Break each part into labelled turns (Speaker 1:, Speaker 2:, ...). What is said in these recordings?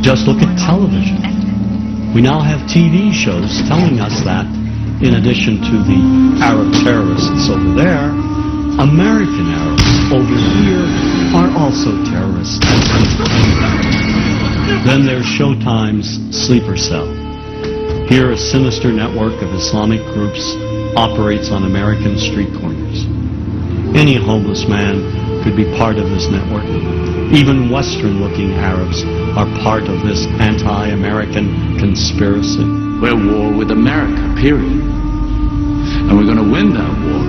Speaker 1: Just look at television. We now have TV shows telling us that, in addition to the Arab terrorists over there, American Arabs over here are also terrorists. Then there's Showtime's Sleeper Cell. Here, a sinister network of Islamic groups operates on American street corners. Any homeless man could be part of this network. Even Western-looking Arabs are part of this anti-American conspiracy.
Speaker 2: We're at war with America, period. And we're going to win that war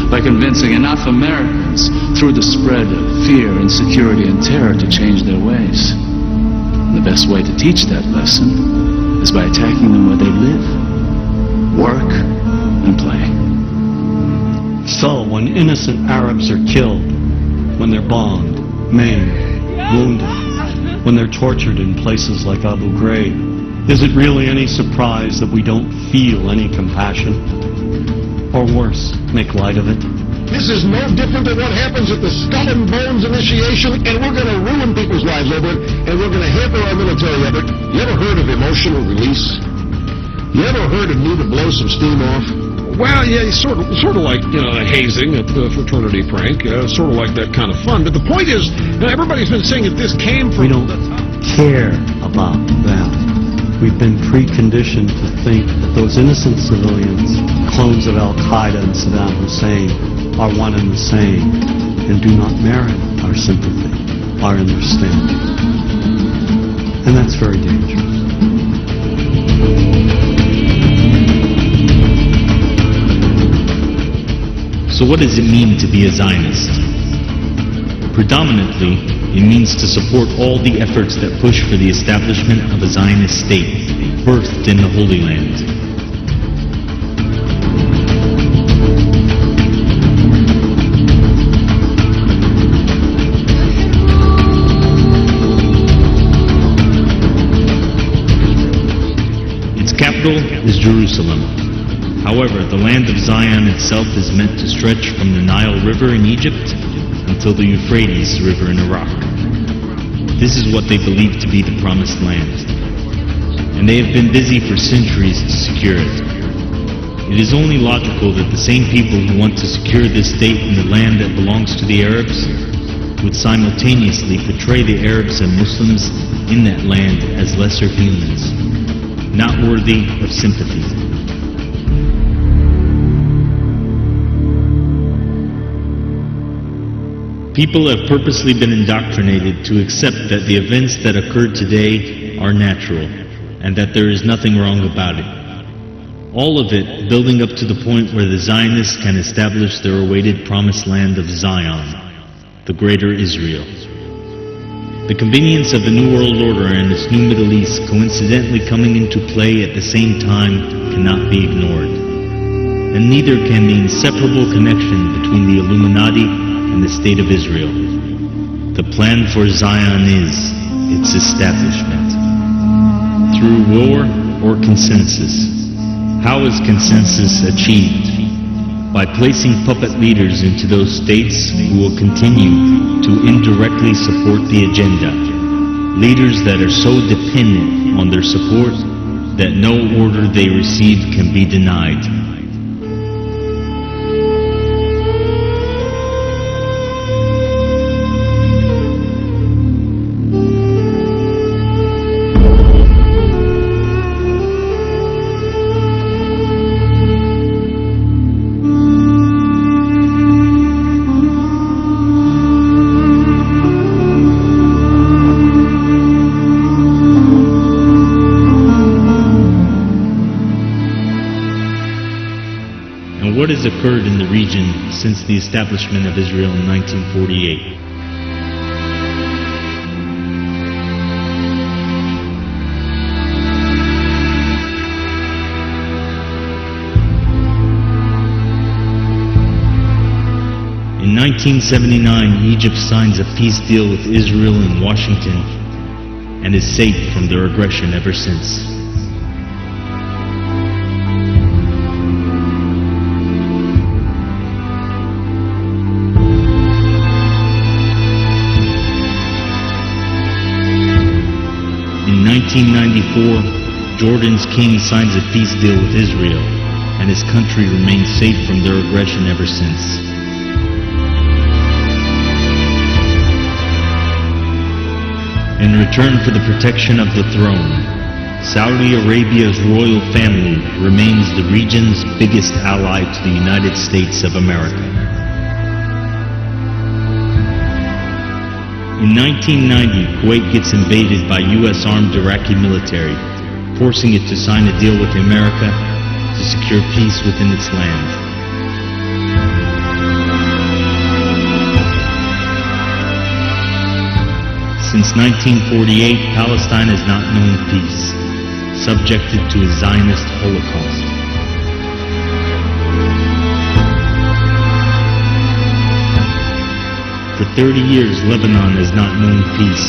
Speaker 2: by convincing enough Americans through the spread of fear, insecurity, and terror to change their ways. And the best way to teach that lesson is by attacking them where they live, work, and play.
Speaker 1: So, when innocent Arabs are killed, when they're bombed, maimed, wounded, when they're tortured in places like Abu Ghraib, is it really any surprise that we don't feel any compassion? Or worse, make light of it?
Speaker 3: This is no different than what happens at the Skull and Bones initiation, and we're going to ruin people's lives over it, and we're going to hamper our military effort. You ever heard of emotional release? You ever heard of need to blow some steam off?
Speaker 4: Well, yeah, sort of like, hazing at the fraternity prank, sort of like that kind of fun. But the point is, everybody's been saying that this came from...
Speaker 1: We don't care about them. We've been preconditioned to think that those innocent civilians, clones of Al-Qaeda and Saddam Hussein, are one and the same and do not merit our sympathy, our understanding. And that's very dangerous.
Speaker 5: So what does it mean to be a Zionist? Predominantly, it means to support all the efforts that push for the establishment of a Zionist state, birthed in the Holy Land. Its capital is Jerusalem. However, the land of Zion itself is meant to stretch from the Nile River in Egypt until the Euphrates River in Iraq. This is what they believe to be the Promised Land, and they have been busy for centuries to secure it. It is only logical that the same people who want to secure this state in the land that belongs to the Arabs would simultaneously portray the Arabs and Muslims in that land as lesser humans, not worthy of sympathy. People have purposely been indoctrinated to accept that the events that occurred today are natural, and that there is nothing wrong about it. All of it building up to the point where the Zionists can establish their awaited promised land of Zion, the greater Israel. The convenience of the New World Order and its new Middle East coincidentally coming into play at the same time cannot be ignored. And neither can the inseparable connection between the Illuminati and the State of Israel. The plan for Zion is its establishment. Through war or consensus. How is consensus achieved? By placing puppet leaders into those states who will continue to indirectly support the agenda. Leaders that are so dependent on their support that no order they receive can be denied. What has occurred in the region since the establishment of Israel in 1948? In 1979, Egypt signs a peace deal with Israel and Washington and is safe from their aggression ever since. In 1994, Jordan's king signs a peace deal with Israel, and his country remains safe from their aggression ever since. In return for the protection of the throne, Saudi Arabia's royal family remains the region's biggest ally to the United States of America. In 1990, Kuwait gets invaded by U.S. armed Iraqi military, forcing it to sign a deal with America to secure peace within its land. Since 1948, Palestine has not known peace, subjected to a Zionist Holocaust. For 30 years, Lebanon has not known peace,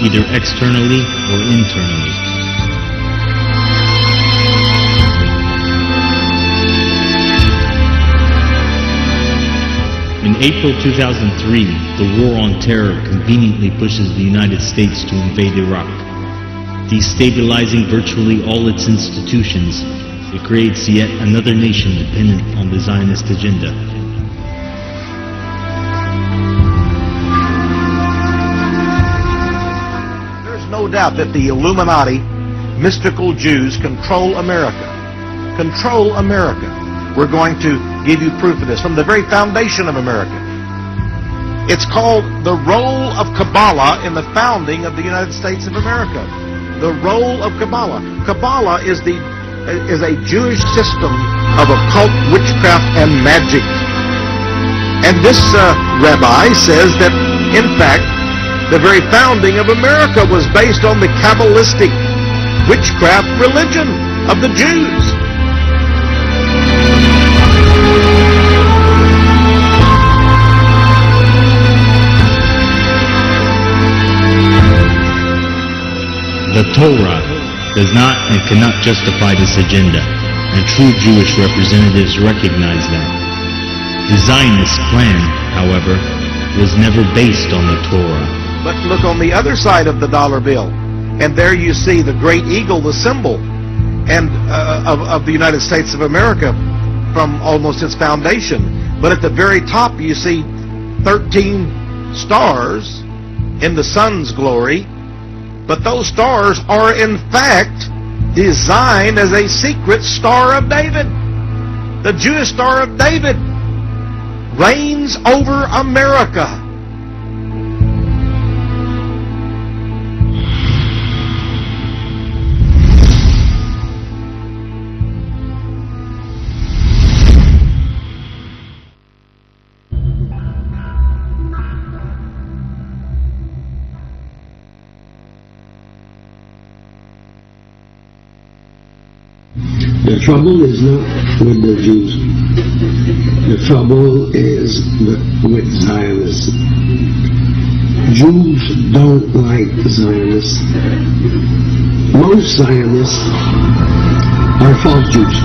Speaker 5: either externally or internally. In April 2003, the War on Terror conveniently pushes the United States to invade Iraq. Destabilizing virtually all its institutions, it creates yet another nation dependent on the Zionist agenda.
Speaker 6: There's no doubt that the Illuminati, mystical Jews, control America. Control America. We're going to give you proof of this from the very foundation of America. It's called the role of Kabbalah in the founding of the United States of America. The role of Kabbalah. Kabbalah is a Jewish system of occult witchcraft and magic. And this rabbi says that, in fact, the very founding of America was based on the Kabbalistic witchcraft religion of the Jews.
Speaker 5: The Torah does not and cannot justify this agenda, and true Jewish representatives recognize that. The Zionist plan, however, was never based on the Torah.
Speaker 6: But look on the other side of the dollar bill, and there you see the great eagle, the symbol and of the United States of America from almost its foundation. But at the very top you see 13 stars in the sun's glory. But those stars are in fact designed as a secret Star of David. The Jewish Star of David reigns over America.
Speaker 3: The trouble is not with the Jews. The trouble is with Zionists. Jews don't like Zionists. Most Zionists are false Jews.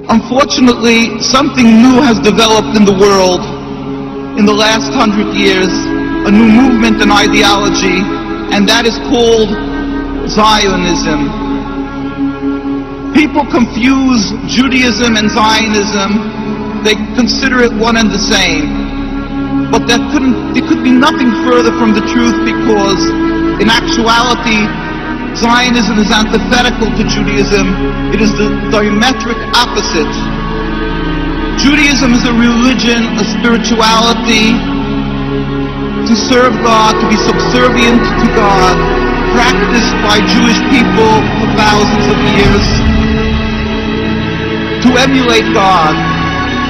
Speaker 7: Unfortunately, something new has developed in the world in the last 100 years, a new movement and ideology, and that is called Zionism. People confuse Judaism and Zionism. They consider it one and the same. But it could be nothing further from the truth, because in actuality, Zionism is antithetical to Judaism. It is the diametric opposite. Judaism is a religion, a spirituality, to serve God, to be subservient to God, practiced by Jewish people for thousands of years, to emulate God.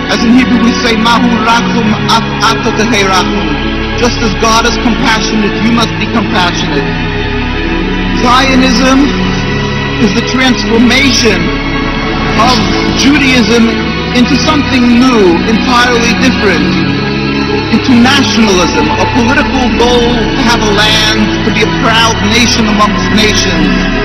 Speaker 7: As in Hebrew we say, Mahu rachum ata tehe rachum. Just as God is compassionate, you must be compassionate. Zionism is the transformation of Judaism into something new, entirely different, into nationalism, a political goal to have a land, to be a proud nation amongst nations.